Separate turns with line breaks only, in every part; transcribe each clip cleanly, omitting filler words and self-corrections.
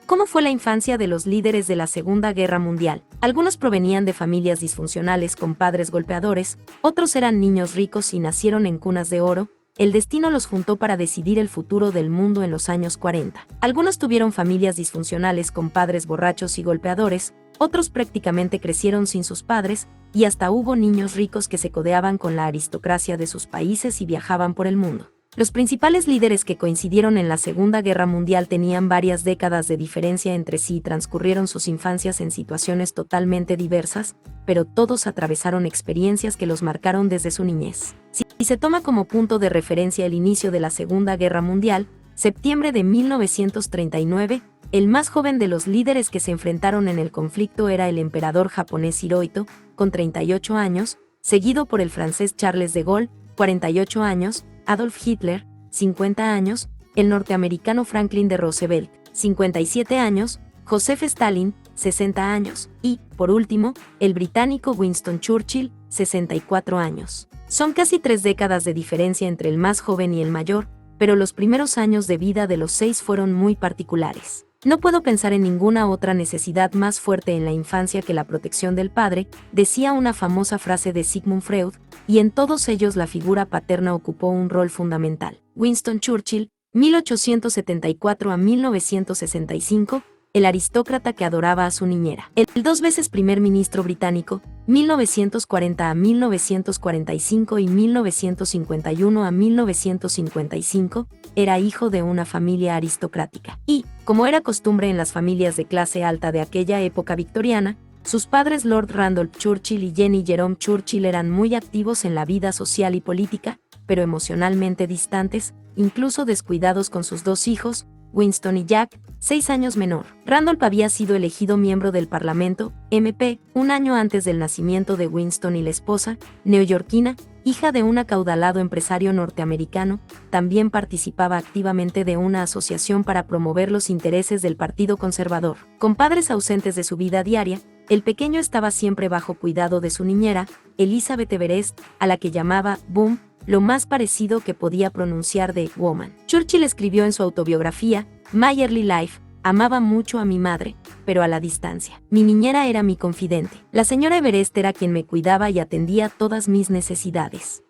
¿Cómo fue la infancia de los líderes de la Segunda Guerra Mundial? Algunos provenían de familias disfuncionales con padres golpeadores, otros eran niños ricos y nacieron en cunas de oro. El destino los juntó para decidir el futuro del mundo en los años 40. Algunos tuvieron familias disfuncionales con padres borrachos y golpeadores, otros prácticamente crecieron sin sus padres, y hasta hubo niños ricos que se codeaban con la aristocracia de sus países y viajaban por el mundo. Los principales líderes que coincidieron en la Segunda Guerra Mundial tenían varias décadas de diferencia entre sí y transcurrieron sus infancias en situaciones totalmente diversas, pero todos atravesaron experiencias que los marcaron desde su niñez. Si se toma como punto de referencia el inicio de la Segunda Guerra Mundial, septiembre de 1939, el más joven de los líderes que se enfrentaron en el conflicto era el emperador japonés Hirohito, con 38 años, seguido por el francés Charles de Gaulle, 48 años, Adolf Hitler, 50 años, el norteamericano Franklin D. Roosevelt, 57 años, Joseph Stalin, 60 años, y, por último, el británico Winston Churchill, 64 años. Son casi 3 décadas de diferencia entre el más joven y el mayor, pero los primeros años de vida de los 6 fueron muy particulares. No puedo pensar en ninguna otra necesidad más fuerte en la infancia que la protección del padre, decía una famosa frase de Sigmund Freud, y en todos ellos la figura paterna ocupó un rol fundamental. Winston Churchill, 1874 a 1965, el aristócrata que adoraba a su niñera. El 2 veces primer ministro británico, 1940 a 1945 y 1951 a 1955, era hijo de una familia aristocrática. Y, como era costumbre en las familias de clase alta de aquella época victoriana, sus padres Lord Randolph Churchill y Jenny Jerome Churchill eran muy activos en la vida social y política, pero emocionalmente distantes, incluso descuidados con sus 2 hijos, Winston y Jack, 6 años menor. Randolph había sido elegido miembro del Parlamento, MP, un año antes del nacimiento de Winston, y la esposa, neoyorquina, hija de un acaudalado empresario norteamericano, también participaba activamente de una asociación para promover los intereses del Partido Conservador. Con padres ausentes de su vida diaria, el pequeño estaba siempre bajo cuidado de su niñera, Elizabeth Everest, a la que llamaba Boom, lo más parecido que podía pronunciar de woman. Churchill escribió en su autobiografía, My Early Life: amaba mucho a mi madre, pero a la distancia. Mi niñera era mi confidente. La señora Everest era quien me cuidaba y atendía todas mis necesidades.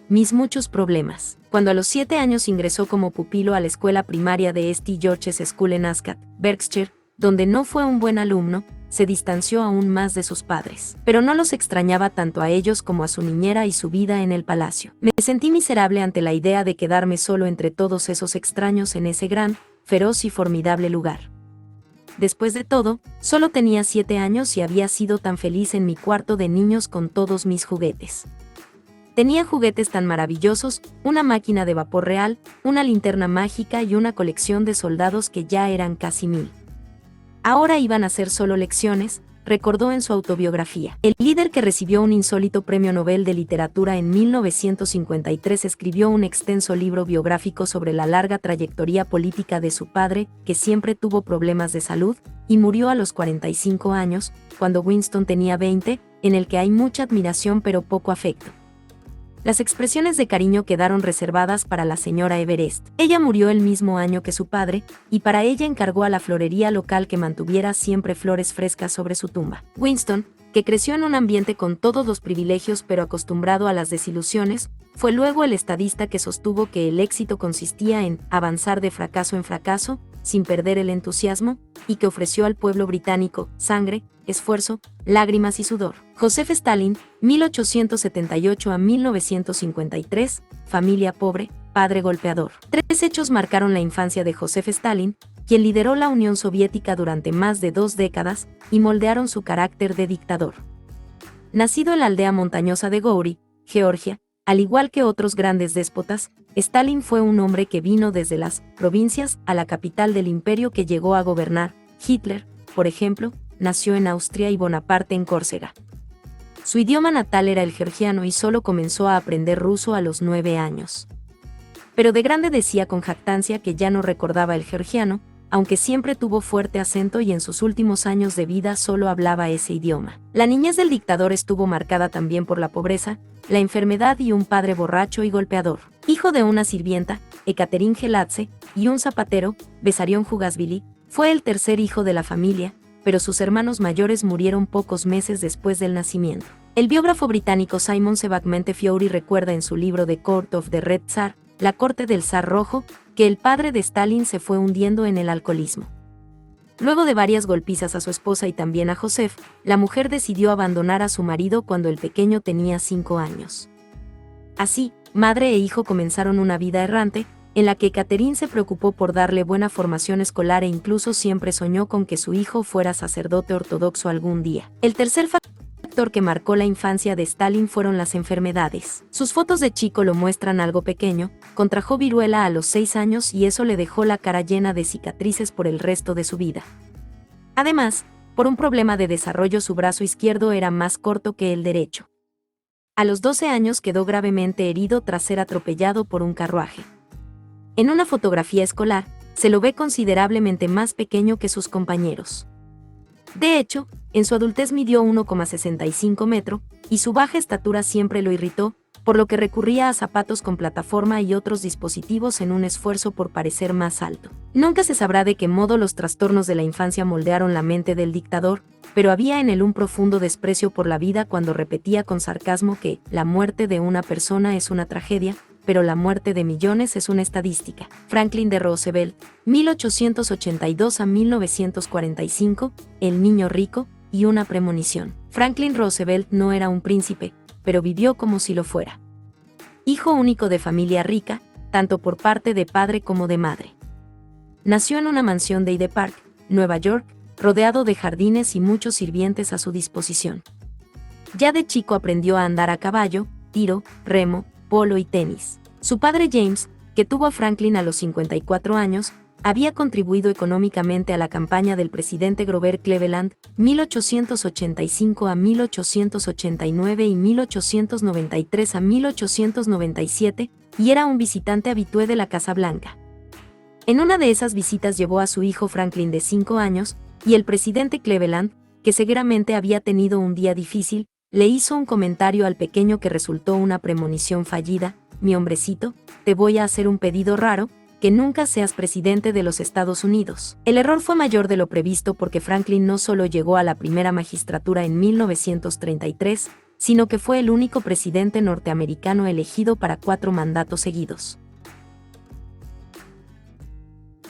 Mis muchos problemas. Cuando a los 7 años ingresó como pupilo a la escuela primaria de St. George's School en Ascot, Berkshire, donde no fue un buen alumno, se distanció aún más de sus padres. Pero no los extrañaba tanto a ellos como a su niñera y su vida en el palacio. Me sentí miserable ante la idea de quedarme solo entre todos esos extraños en ese gran, feroz y formidable lugar. Después de todo, solo tenía 7 años y había sido tan feliz en mi cuarto de niños con todos mis juguetes. Tenía juguetes tan maravillosos, una máquina de vapor real, una linterna mágica y una colección de soldados que ya eran casi 1000. Ahora iban a ser solo lecciones, recordó en su autobiografía. El líder que recibió un insólito premio Nobel de Literatura en 1953 escribió un extenso libro biográfico sobre la larga trayectoria política de su padre, que siempre tuvo problemas de salud, y murió a los 45 años, cuando Winston tenía 20, en el que hay mucha admiración pero poco afecto. Las expresiones de cariño quedaron reservadas para la señora Everest. Ella murió el mismo año que su padre, y para ella encargó a la florería local que mantuviera siempre flores frescas sobre su tumba. Winston, que creció en un ambiente con todos los privilegios pero acostumbrado a las desilusiones, fue luego el estadista que sostuvo que el éxito consistía en avanzar de fracaso en fracaso, sin perder el entusiasmo, y que ofreció al pueblo británico sangre, esfuerzo, lágrimas y sudor. Joseph Stalin, 1878 a 1953, familia pobre, padre golpeador. 3 hechos marcaron la infancia de Joseph Stalin, quien lideró la Unión Soviética durante más de 2 décadas, y moldearon su carácter de dictador. Nacido en la aldea montañosa de Goury, Georgia, al igual que otros grandes déspotas, Stalin fue un hombre que vino desde las provincias a la capital del imperio que llegó a gobernar. Hitler, por ejemplo, nació en Austria y Bonaparte en Córcega. Su idioma natal era el georgiano y solo comenzó a aprender ruso a los 9 años. Pero de grande decía con jactancia que ya no recordaba el georgiano, aunque siempre tuvo fuerte acento y en sus últimos años de vida solo hablaba ese idioma. La niñez del dictador estuvo marcada también por la pobreza, la enfermedad y un padre borracho y golpeador. Hijo de una sirvienta, Ekaterín Geladze, y un zapatero, Besarión Jugasvili, Fue el tercer hijo de la familia, pero sus hermanos mayores murieron pocos meses después del nacimiento. El biógrafo británico Simon Sebag Montefiore recuerda en su libro The Court of the Red Tsar, La corte del zar rojo, que el padre de Stalin se fue hundiendo en el alcoholismo. Luego de varias golpizas a su esposa y también a Joseph, la mujer decidió abandonar a su marido cuando el pequeño tenía 5 años. Así, madre e hijo comenzaron una vida errante, en la que Catherine se preocupó por darle buena formación escolar e incluso siempre soñó con que su hijo fuera sacerdote ortodoxo algún día. El tercer factor que marcó la infancia de Stalin fueron las enfermedades. Sus fotos de chico lo muestran algo pequeño, contrajo viruela a los 6 años y eso le dejó la cara llena de cicatrices por el resto de su vida. Además, por un problema de desarrollo su brazo izquierdo era más corto que el derecho. A los 12 años quedó gravemente herido tras ser atropellado por un carruaje. En una fotografía escolar, se lo ve considerablemente más pequeño que sus compañeros. De hecho, en su adultez midió 1,65 metros, y su baja estatura siempre lo irritó, por lo que recurría a zapatos con plataforma y otros dispositivos en un esfuerzo por parecer más alto. Nunca se sabrá de qué modo los trastornos de la infancia moldearon la mente del dictador, pero había en él un profundo desprecio por la vida cuando repetía con sarcasmo que la muerte de una persona es una tragedia, pero la muerte de millones es una estadística. Franklin D. Roosevelt, 1882 a 1945, El niño rico y una premonición. Franklin Roosevelt no era un príncipe, pero vivió como si lo fuera. Hijo único de familia rica, tanto por parte de padre como de madre. Nació en una mansión de Hyde Park, Nueva York, rodeado de jardines y muchos sirvientes a su disposición. Ya de chico aprendió a andar a caballo, tiro, remo, polo y tenis. Su padre James, que tuvo a Franklin a los 54 años, había contribuido económicamente a la campaña del presidente Grover Cleveland, 1885 a 1889 y 1893 a 1897, y era un visitante habitué de la Casa Blanca. En una de esas visitas llevó a su hijo Franklin de 5 años, y el presidente Cleveland, que seguramente había tenido un día difícil, le hizo un comentario al pequeño que resultó una premonición fallida: mi hombrecito, te voy a hacer un pedido raro, que nunca seas presidente de los Estados Unidos. El error fue mayor de lo previsto porque Franklin no solo llegó a la primera magistratura en 1933, sino que fue el único presidente norteamericano elegido para 4 mandatos seguidos.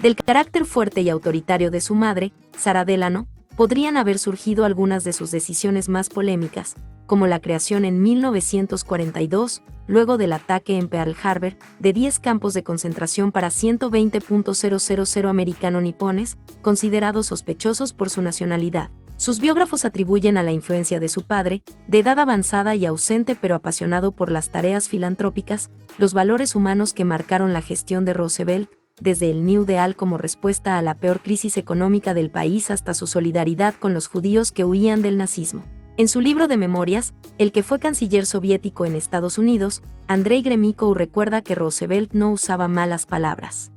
Del carácter fuerte y autoritario de su madre, Sarah Delano, podrían haber surgido algunas de sus decisiones más polémicas, como la creación en 1942, luego del ataque en Pearl Harbor, de 10 campos de concentración para 120.000 americano-nipones, considerados sospechosos por su nacionalidad. Sus biógrafos atribuyen a la influencia de su padre, de edad avanzada y ausente pero apasionado por las tareas filantrópicas, los valores humanos que marcaron la gestión de Roosevelt, desde el New Deal como respuesta a la peor crisis económica del país hasta su solidaridad con los judíos que huían del nazismo. En su libro de memorias, el que fue canciller soviético en Estados Unidos, Andrei Gromyko recuerda que Roosevelt no usaba malas palabras.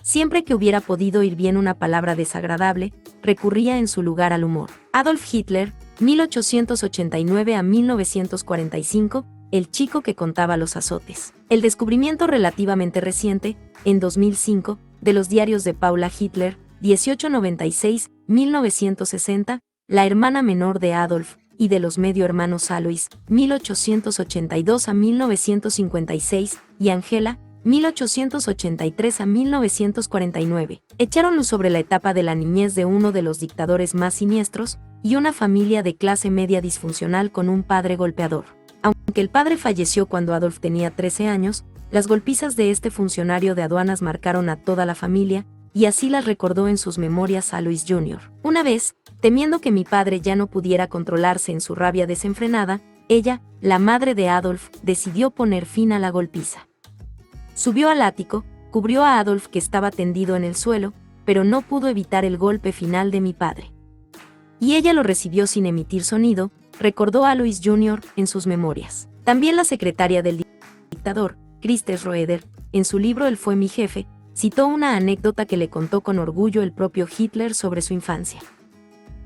Siempre que hubiera podido ir bien una palabra desagradable, recurría en su lugar al humor. Adolf Hitler, 1889 a 1945, el chico que contaba los azotes. El descubrimiento relativamente reciente, en 2005, de los diarios de Paula Hitler, 1896-1960, la hermana menor de Adolf, y de los medio hermanos Alois, 1882 a 1956, y Angela, 1883 a 1949, echaron luz sobre la etapa de la niñez de uno de los dictadores más siniestros, y una familia de clase media disfuncional con un padre golpeador. Aunque el padre falleció cuando Adolf tenía 13 años, las golpizas de este funcionario de aduanas marcaron a toda la familia, y así las recordó en sus memorias Alois Jr. Una vez, temiendo que mi padre ya no pudiera controlarse en su rabia desenfrenada, ella, la madre de Adolf, decidió poner fin a la golpiza. Subió al ático, cubrió a Adolf que estaba tendido en el suelo, pero no pudo evitar el golpe final de mi padre. Y ella lo recibió sin emitir sonido, recordó Alois Jr. en sus memorias. También la secretaria del dictador, Christe Schroeder, en su libro Él fue mi jefe, citó una anécdota que le contó con orgullo el propio Hitler sobre su infancia.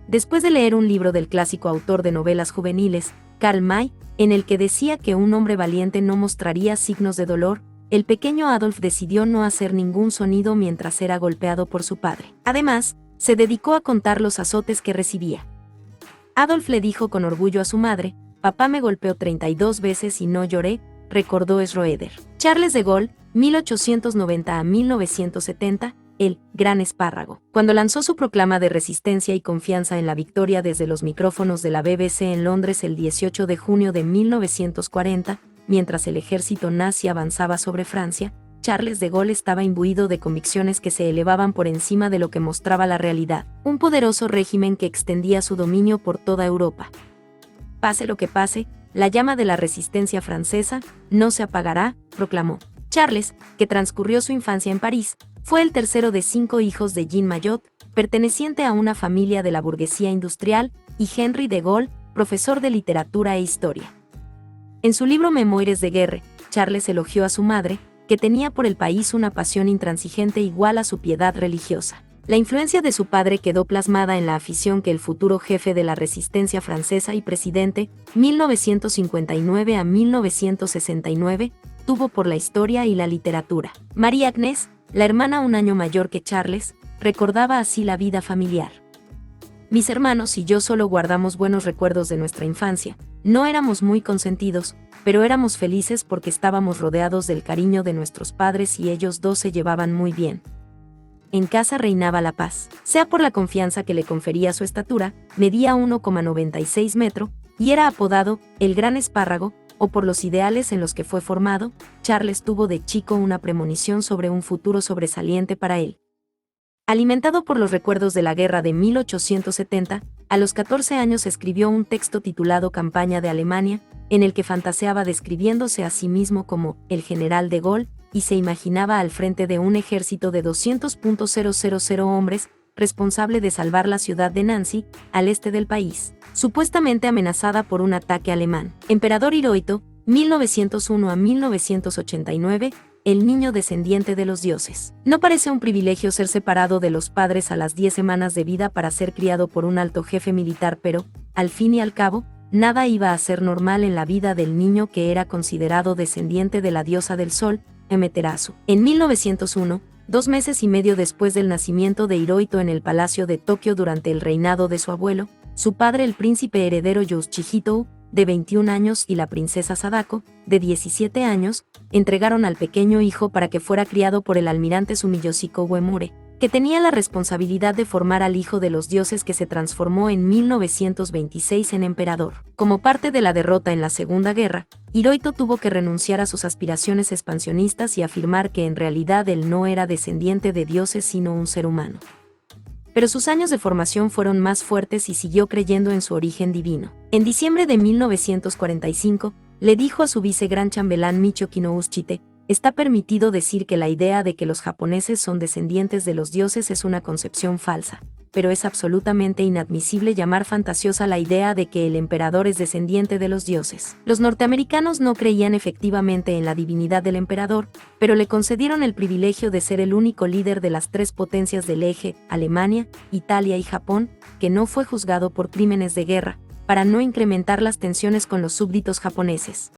Después de leer un libro del clásico autor de novelas juveniles, Karl May, en el que decía que un hombre valiente no mostraría signos de dolor, el pequeño Adolf decidió no hacer ningún sonido mientras era golpeado por su padre. Además, se dedicó a contar los azotes que recibía. Adolf le dijo con orgullo a su madre: «Papá me golpeó 32 veces y no lloré», recordó Schroeder. Charles de Gaulle, 1890 a 1970, el Gran Espárrago. Cuando lanzó su proclama de resistencia y confianza en la victoria desde los micrófonos de la BBC en Londres el 18 de junio de 1940, mientras el ejército nazi avanzaba sobre Francia, Charles de Gaulle estaba imbuido de convicciones que se elevaban por encima de lo que mostraba la realidad, un poderoso régimen que extendía su dominio por toda Europa. Pase lo que pase, la llama de la resistencia francesa no se apagará, proclamó. Charles, que transcurrió su infancia en París, fue el tercero de 5 hijos de Jean Mayot, perteneciente a una familia de la burguesía industrial, y Henry de Gaulle, profesor de literatura e historia. En su libro Memoires de Guerre, Charles elogió a su madre, que tenía por el país una pasión intransigente igual a su piedad religiosa. La influencia de su padre quedó plasmada en la afición que el futuro jefe de la resistencia francesa y presidente, 1959 a 1969, tuvo por la historia y la literatura. María Agnès, la hermana un año mayor que Charles, recordaba así la vida familiar. «Mis hermanos y yo solo guardamos buenos recuerdos de nuestra infancia. No éramos muy consentidos, pero éramos felices porque estábamos rodeados del cariño de nuestros padres y ellos dos se llevaban muy bien. En casa reinaba la paz, sea por la confianza que le confería su estatura, medía 1,96 metros, y era apodado el Gran Espárrago, o por los ideales en los que fue formado. Charles tuvo de chico una premonición sobre un futuro sobresaliente para él. Alimentado por los recuerdos de la guerra de 1870, a los 14 años escribió un texto titulado Campaña de Alemania, en el que fantaseaba describiéndose a sí mismo como el general de Gaulle, y se imaginaba al frente de un ejército de 200.000 hombres, responsable de salvar la ciudad de Nancy, al este del país, supuestamente amenazada por un ataque alemán. Emperador Hirohito, 1901 a 1989, el niño descendiente de los dioses. No parece un privilegio ser separado de los padres a las 10 semanas de vida para ser criado por un alto jefe militar, pero, al fin y al cabo, nada iba a ser normal en la vida del niño que era considerado descendiente de la diosa del sol, Amaterasu. En 1901, 2 meses y medio después del nacimiento de Hirohito en el palacio de Tokio durante el reinado de su abuelo, su padre el príncipe heredero Yoshihito, de 21 años, y la princesa Sadako, de 17 años, entregaron al pequeño hijo para que fuera criado por el almirante Sumiyoshiko Uemure, que tenía la responsabilidad de formar al hijo de los dioses que se transformó en 1926 en emperador. Como parte de la derrota en la Segunda Guerra, Hirohito tuvo que renunciar a sus aspiraciones expansionistas y afirmar que en realidad él no era descendiente de dioses sino un ser humano. Pero sus años de formación fueron más fuertes y siguió creyendo en su origen divino. En diciembre de 1945, le dijo a su vicegran chambelán Michio Kinoushite: «Está permitido decir que la idea de que los japoneses son descendientes de los dioses es una concepción falsa, pero es absolutamente inadmisible llamar fantasiosa la idea de que el emperador es descendiente de los dioses». Los norteamericanos no creían efectivamente en la divinidad del emperador, pero le concedieron el privilegio de ser el único líder de las 3 potencias del eje, Alemania, Italia y Japón, que no fue juzgado por crímenes de guerra, para no incrementar las tensiones con los súbditos japoneses.